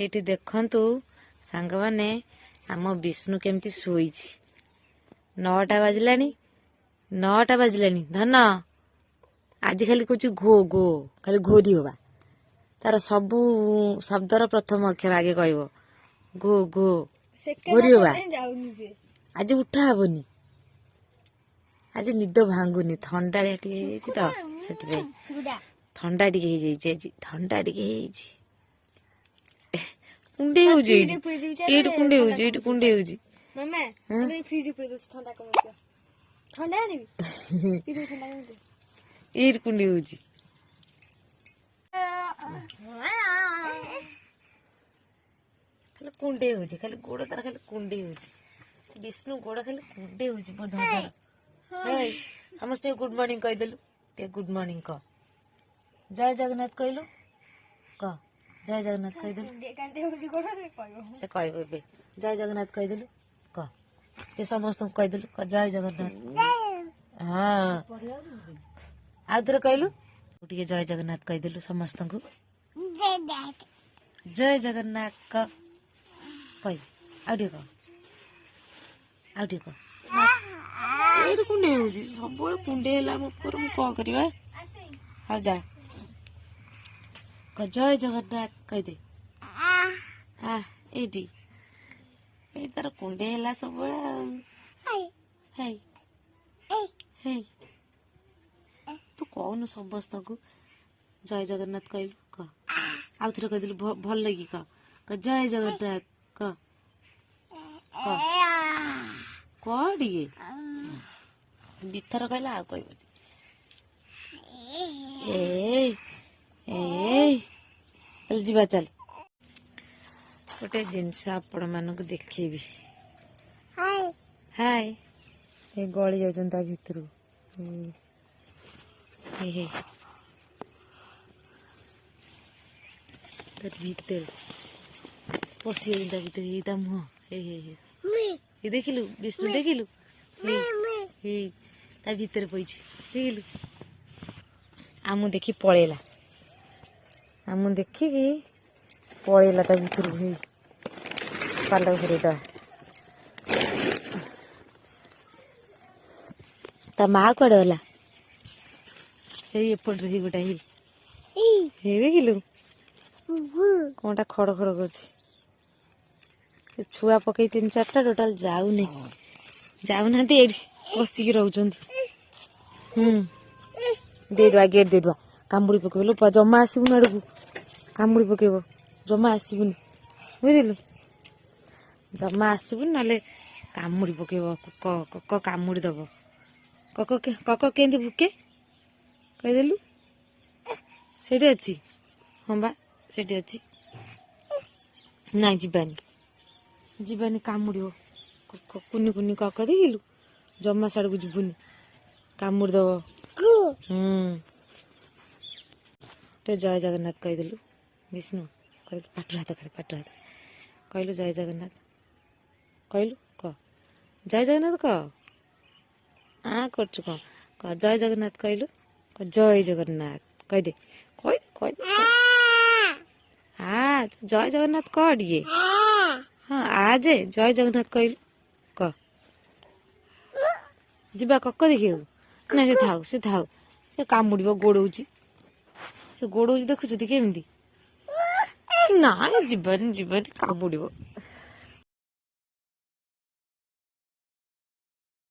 ଏଇଠି ଦେଖନ୍ତୁ ସାଙ୍ଗମାନେ ଆମ ବିଷ୍ଣୁ କେମିତି ଶୋଇଛି। 9ଟା ବାଜିଲାଣି, 9ଟା ବାଜିଲାଣି। ଧନ ଆଜି ଖାଲି କହୁଛି ଘୋ ଘୋ, ଖାଲି ଘୋରି ହବା। ତାର ସବୁ ଶବ୍ଦର ପ୍ରଥମ ଅକ୍ଷର ଆଗେ କହିବ ଘୋ ଘୋ, ଘୋରି ହବା। ଆଜି ଉଠା ହବନି, ଆଜି ନିଦ ଭାଙ୍ଗୁନି। ଥଣ୍ଡାଳିଆ ଟିକେ ହେଇଯାଇଛି ତ, ସେଥିପାଇଁ ଥଣ୍ଡା ଟିକେ ହେଇଯାଇଛି। ଆଜି ଥଣ୍ଡା ଟିକେ ହେଇଯାଇଛି। କୁଣ୍ଡେଇ ହଉଛି, ଏଇଠି କୁଣ୍ଡେଇ ହଉଛି, ଏଇଠି କୁଣ୍ଡେଇ ହଉଛି। ଏଇଠି କୁଣ୍ଡେଇ ହଉଛି। ଖାଲି କୁଣ୍ଡେଇ ହଉଛି, ଖାଲି ଗୋଡ ତାର ଖାଲି କୁଣ୍ଡେଇ ହଉଛି। ବିଷ୍ଣୁ ଗୋଡ ଖାଲି କୁଣ୍ଡେଇ ହଉଛି। ସମସ୍ତେ ଗୁଡ୍ ମର୍ଣ୍ଣିଂ କହିଦେଲୁ, ଟିକେ ଗୁଡ୍ ମର୍ଣ୍ଣିଂ କହ। ଜୟ ଜଗନ୍ନାଥ କହିଲୁ, କହ ଜୟ ଜଗନ୍ନାଥ କହିଦେଲୁ। ସେ କହିବ ଏବେ ଜୟ ଜଗନ୍ନାଥ କହିଦେଲୁ, କହ ଟିକେ ସମସ୍ତଙ୍କୁ କହିଦେଲୁ, କହ ଜୟ ଜଗନ୍ନାଥ। ହଁ, ଆଉ ଥରେ କହିଲୁ, ଟିକେ ଜୟ ଜଗନ୍ନାଥ କହିଦେଲୁ ସମସ୍ତଙ୍କୁ। ଜୟ ଜଗନ୍ନାଥ କହ, କହିବୁ ଆଉ ଟିକେ କହ, ଆଉ ଟିକେ କହ। ଏଇଠି କୁଣ୍ଡେଇ ହଉଛି, ସବୁବେଳେ କୁଣ୍ଡେଇ ହେଲା ଆମ ଉପରେ, ମୁଁ କଣ କରିବା। ହଉ ଯା, କହ ଜୟ ଜଗନ୍ନାଥ କହିଦେ। ଏଇଠି ଏଇଠି ତାର କୁଣ୍ଡେଇ ହେଲା ସବୁବେଳେ ଆଉ। ହେଇ ହେଇ ତୁ କହୁନୁ ସମସ୍ତଙ୍କୁ ଜୟ ଜଗନ୍ନାଥ କହିଲୁ, କହ। ଆଉ ଥରେ କହିଦେଲୁ ଭଲ ଲାଗି, କହ ଜୟ ଜଗନ୍ନାଥ, କହ କହ ଟିକେ। ଦିଥର କହିଲା ଆଉ କହିବନି। ଚାଲ ଯିବା, ଚାଲ। ଗୋଟେ ଜିନିଷ ଆପଣ ମାନଙ୍କୁ ଦେଖେଇବି। ହାय, ଏ ଗଳି ଯାଉଛନ୍ତି ତା ଭିତରୁ। ଭିତରେ ପଶି ଯାଉଛନ୍ତି ତା ଭିତରେ। ଏଇ ତା ମୁହଁ, ଏ ଦେଖିଲୁ ବିଷ୍ଣୁ, ଦେଖିଲୁ ତା ଭିତରେ ପଇଛି, ଦେଖିଲୁ। ଆମକୁ ଦେଖି ପଳେଇଲା, ଆମକୁ ଦେଖିକି ପଳେଇଲା ତା ଭିତରକୁ। ହେଇ ପାଲ ଘୁରେଇଦବା। ତା ମା କୁଆଡେ ଗଲା? ହେଇ ଏପଟରେ ହେଇ ଗୋଟା, ହେଇ ଦେଖିଲୁ କଣଟା ଖଡ ଖଡ କରୁଛି। ସେ ଛୁଆ ପକେଇ 3-4ଟା ଟୋଟାଲ ଯାଉନାହାନ୍ତି, ଏଇଠି ବସିକି ରହୁଛନ୍ତି। ଦେଇଦବା, ଗେଟ୍ ଦେଇଦବା। କାମୁଡି ପକେଇବ ଲୋ, ଜମା ଆସିବୁନି ଆଡକୁ, କାମୁଡି ପକେଇବ। ଜମା ଆସିବୁନି, ବୁଝିଲୁ, ଜମା ଆସିବୁନି, ନହେଲେ କାମୁଡି ପକେଇବ। କକ କାମୁଡି ଦବ। କକ କେମିତି ଭୁକେ କହିଦେଲୁ। ସେଇଠି ଅଛି, ହଁ ବା ସେଇଠି ଅଛି। ନାଇଁ ଯିବାନି, କାମୁଡିବ। କୁନି କୁନି କକ ଦେଖିଲୁ, ଜମା ସାଡକୁ ଯିବୁନି, କାମୁଡି ଦବ। ଟିକେ ଜୟ ଜଗନ୍ନାଥ କହିଦେଲୁ ବିଷ୍ଣୁ, କହିଲୁ। ପାଟିରୁ ହାତ କହିଲୁ ଜୟ ଜଗନ୍ନାଥ କହିଲୁ, କହ ଜୟ ଜଗନ୍ନାଥ, କହ। କରୁଛୁ କହ, କହ ଜୟ ଜଗନ୍ନାଥ କହିଲୁ, କହ ଜୟ ଜଗନ୍ନାଥ କହିଦେ, କହିଦେ। ଜୟ ଜଗନ୍ନାଥ କହ ଟିକେ। ହଁ, ଜୟ ଜଗନ୍ନାଥ କହିଲୁ, କହ। ଯିବା କକ ଦେଖିବାକୁ? ନା ସେ ଥାଉ, ସେ କାମୁଡିବ, ଗୋଡଉଛି, ଦେଖୁଛନ୍ତି କେମିତି। ନାଇଁ ଯିବାନି, କାମୁଡିବ।